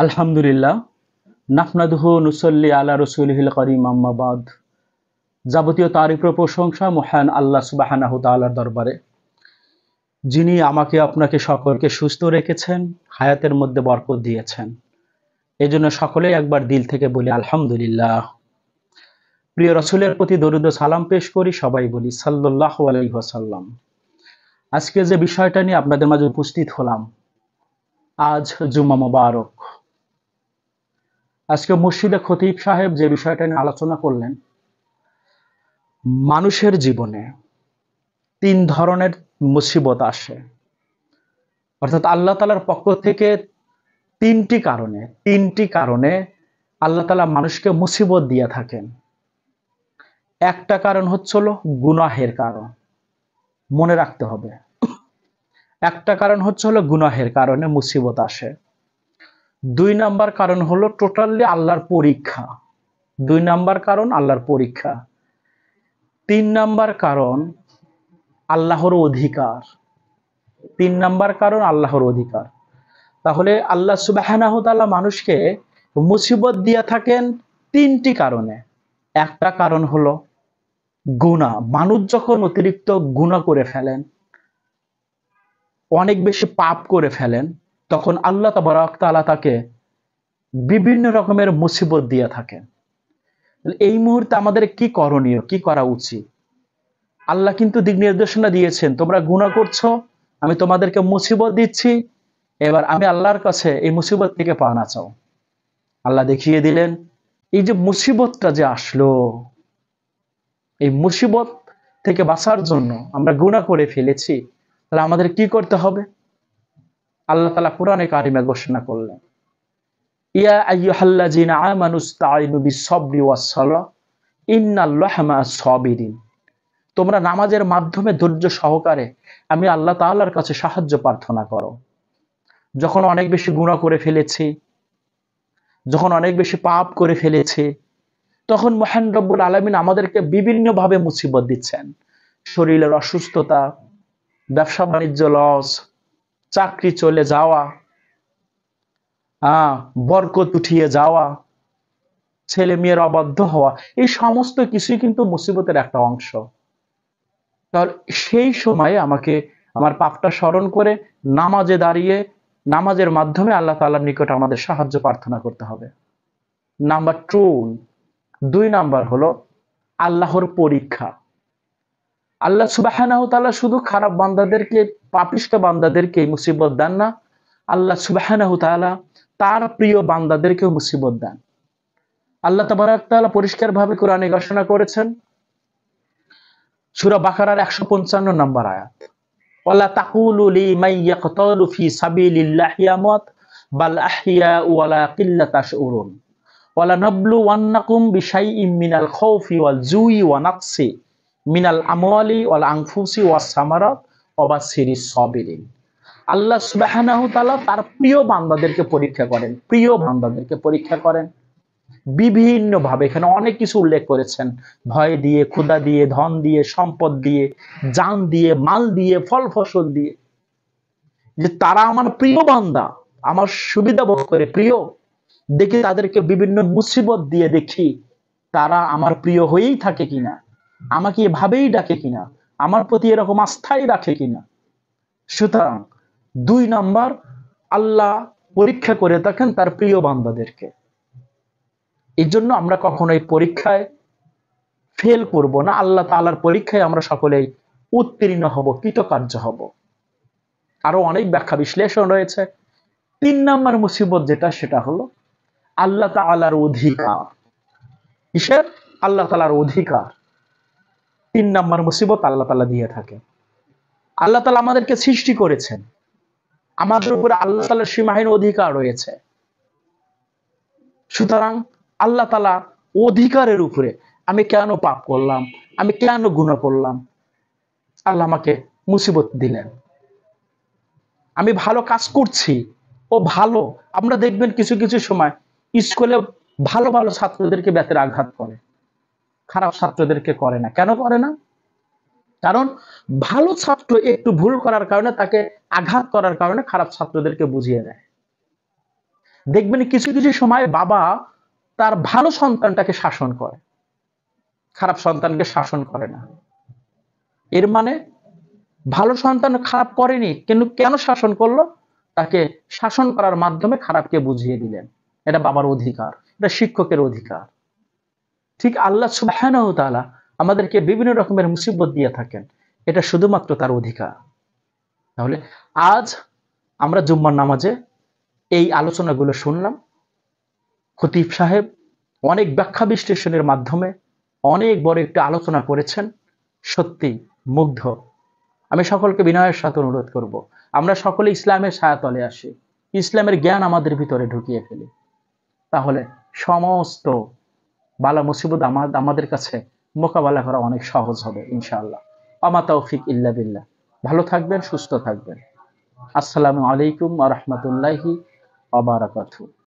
আলহামদুলিল্লাহ নাহমাদুহু নুসল্লি আলা রাসূলিহিল কারীম আম্মা বাদ। যাবতীয় তারিফ ও প্রশংসা মহান আল্লাহ সুবহানাহু তাআলার দরবারে, যিনি আমাকে আপনাকে সকলকে সুস্থ রেখেছেন, হায়াতের মধ্যে বরকত দিয়েছেন। এজন্য সকলেই একবার দিল থেকে বলি আলহামদুলিল্লাহ। প্রিয় রাসূলের প্রতি দরুদ ও সালাম পেশ করি, সবাই বলি সাল্লাল্লাহু আলাইহি ওয়াসাল্লাম। আজকে যে বিষয়টা নিয়ে আপনাদের মাঝে উপস্থিত হলাম, আজ জুমা মোবারক। আজকে মসজিদে খতিব সাহেব যে বিষয়টা নিয়ে আলোচনা করলেন, মানুষের জীবনে তিন ধরনের মুসিবত আসে, অর্থাৎ আল্লাহ তাআলার পক্ষ থেকে তিনটি কারণে আল্লাহ তাআলা মানুষকে মুসিবত দিয়ে থাকেন। একটা কারণ হচ্ছিল গুনাহের কারণ, মনে রাখতে হবে। একটা কারণ হচ্ছিল গুনাহের কারণে মুসিবত আসে। দুই নাম্বার কারণ হলো টোটালি আল্লাহর পরীক্ষা। দুই নাম্বার কারণ আল্লাহর পরীক্ষা। তিন নাম্বার কারণ আল্লাহর অধিকার। তিন নাম্বার কারণ আল্লাহর অধিকার। তাহলে আল্লাহ সুবহানাহু তাআলা মানুষকে মুসিবত দিয়ে থাকেন তিনটি কারণে। একটা কারণ হলো গুনাহ। মানুষ যখন অতিরিক্ত গুনাহ করে ফেলেন, অনেক বেশি পাপ করে ফেলেন, তখন আল্লাহ তাবারক তাআলা তাকে বিভিন্ন রকমের মুসিবত দিয়ে থাকেন। এই মুহূর্তে আমাদের কি করণীয়, কি করা উচিত? আল্লাহ কিন্তু দিক নির্দেশনা দিয়েছেন, তোমরা গুনাহ করছো, আমি তোমাদেরকে মুসিবত দিচ্ছি, এবার আমি আল্লাহর কাছে এই মুসিবত থেকে পানা চাও। আল্লাহ দেখিয়ে দিলেন, এই যে মুসিবতটা যে আসলো, এই মুসিবত থেকে বাঁচার জন্য আমরা গুনাহ করে ফেলেছি, তাহলে আমাদের কি করতে হবে? আল্লাহ তাআলা কোরআনে কারিমে ঘোষণা করলেন, ইয়া আইয়ুহাল্লাযীনা আমানুস্তাঈনু বিস-সাবরি ওয়াস-সালাহ ইন্নাল্লাহা মা'আস সাবিরিন। তোমরা নামাজের মাধ্যমে ধৈর্য সহকারে আমি আল্লাহ তাআলার কাছে সাহায্য প্রার্থনা করো। যখন অনেক বেশি গুনাহ করে ফেলেছি, যখন অনেক বেশি পাপ করে ফেলেছি, তখন মহান রব্বুল আলামিন আমাদেরকে বিভিন্নভাবে মুসিবত দিচ্ছেন। শরীরের অসুস্থতা, ব্যবসা বাণিজ্য লস, চাকরি চলে যাওয়া, বরকত উঠিয়ে যাওয়া, ছেলে মেয়ের অবাধ্য হওয়া, এই সমস্ত কিছুই কিন্তু মুসিবতের একটা অংশ। তাহলে সেই সময়ে আমাকে আমার পাপটা স্মরণ করে নামাজে দাঁড়িয়ে নামাজের মাধ্যমে আল্লাহ তাআলার নিকট আমাদের সাহায্য প্রার্থনা করতে হবে। নাম্বার 2 নাম্বার হলো আল্লাহর পরীক্ষা। আল্লাহ সুবহানাহু তাআলা শুধু খারাপ বান্দাদেরকে, পাপিষ্ঠ বান্দাদেরকে মুসিবত দেন না, আল্লাহ সুবহানাহু তাআলা তার প্রিয় বান্দাদেরকেও মুসিবত দেন। আল্লাহ তাবারক তাআলা পরিষ্কারভাবে কোরআনে ঘোষণা করেছেন, সূরা বাকারার 155 নম্বর আয়াত, ওয়ালা তাকুলু লিমান ইয়াকতালু ফি সাবিলিল্লাহি আমওয়াত বাল আহইয়াউ ওয়ালাকিন লা তাশউরুন ওয়ালা নাবলুওয়ান্নাকুম বিশাইইম মিনাল খাউফি ওয়াল জুই ওয়া নাকসি মিনাল আমওয়ালি ওয়াল আনফুসি ওয়াস সামারাত ওয়া বাশশিরিস সাবিরিন। আল্লাহ সুবহানাহু তাআলা তার প্রিয় বান্দাদেরকে পরীক্ষা করেন, প্রিয় বান্দাদেরকে পরীক্ষা করেন বিভিন্ন ভাবে। এখানে অনেক কিছু উল্লেখ করেছেন, ভয় দিয়ে, ক্ষুধা দিয়ে, ধন দিয়ে, সম্পদ দিয়ে, জান দিয়ে, মাল দিয়ে, ফল ফসল দিয়ে, যে তারা আমার প্রিয় বান্দা, আমার সুবিধা ভোগ করে প্রিয়, দেখি তাদেরকে বিভিন্ন মুসিবত দিয়ে দেখি তারা আমার প্রিয় হয়েই থাকে কিনা, আমাকে এভাবেই ডাকে কিনা, আমার প্রতি এরকম আস্থাই রাখে কিনা। সুতরাং 2 নাম্বার, আল্লাহ পরীক্ষা করে থাকেন তার প্রিয় বান্দাদেরকে। এই জন্য আমরা কখনোই পরীক্ষায় ফেল করব না, আল্লাহ তাআলার পরীক্ষায় আমরা সকলেই উত্তীর্ণ হব, কৃতকার্য হব। আরো অনেক ব্যাখ্যা বিশ্লেষণ রয়েছে। 3 নাম্বার মুসিবত যেটা, সেটা হলো আল্লাহ তাআলার অধিকার। কিসের? আল্লাহ তাআলার অধিকার। 3 নাম্বার মুসিবত আল্লাহ তাআলা দিয়ে থাকে। আল্লাহ তাআলা আমাদেরকে সৃষ্টি করেছেন, আমাদের উপরে আল্লাহ তাআলার সীমাহীন অধিকার রয়েছে। সুতরাং আল্লাহ তাআলা অধিকারের উপরে আমি কেন পাপ করলাম, আমি কেন গুনাহ করলাম, আল্লাহ আমাকে মুসিবত দিলেন। আমি ভালো কাজ করছি, ও ভালো। আমরা দেখবেন কিছু কিছু সময় স্কুলে ভালো ভালো ছাত্রদেরকে বেতের আঘাত করে, খারাপ ছাত্রদেরকে করে না। কেন করে না? কারণ ভালো ছাত্র একটু ভুল করার কারণে, তাকে আঘাত করার কারণে খারাপ ছাত্রদেরকে বুঝিয়ে দেয়। দেখবেন কিছু কিছু সময় বাবা তার ভালো সন্তানটাকে শাসন করে, খারাপ সন্তানকে শাসন করে না। এর মানে ভালো সন্তান খারাপ করেনি, কিন্তু কেন শাসন করলো? তাকে শাসন করার মাধ্যমে খারাপকে বুঝিয়ে দিলেন। এটা বাবার অধিকার, এটা শিক্ষকের অধিকার। ঠিক আল্লাহ সুবহানাহু ওয়া তাআলা আমাদেরকে বিভিন্ন রকমের মুসিবত দিয়ে থাকেন, এটা শুধুমাত্র তার অধিকার। তাহলে আজ আমরা জুম্মার নামাজে এই আলোচনাগুলো শুনলাম। খতিব সাহেব অনেক ব্যাখ্যা বিশ্লেষণের মাধ্যমে অনেক বড় একটা আলোচনা করেছেন। সত্যি মুগ্ধ। আমি সকলকে বিনয়ের সাথে অনুরোধ করব, আমরা সকলে ইসলামের ছায়াতলে আসি, ইসলামের জ্ঞান আমাদের ভিতরে ঢুকিয়ে ফেলি, তাহলে সমস্ত বালা মুসিবত আমাদের কাছে মোকাবেলা করা অনেক সহজ হবে ইনশাআল্লাহ। আমা তৌফিক ইল্লা বিল্লাহ। ভালো থাকবেন, সুস্থ থাকবেন। আসসালামু আলাইকুম ওয়া রাহমাতুল্লাহি ওয়া বারাকাতুহু।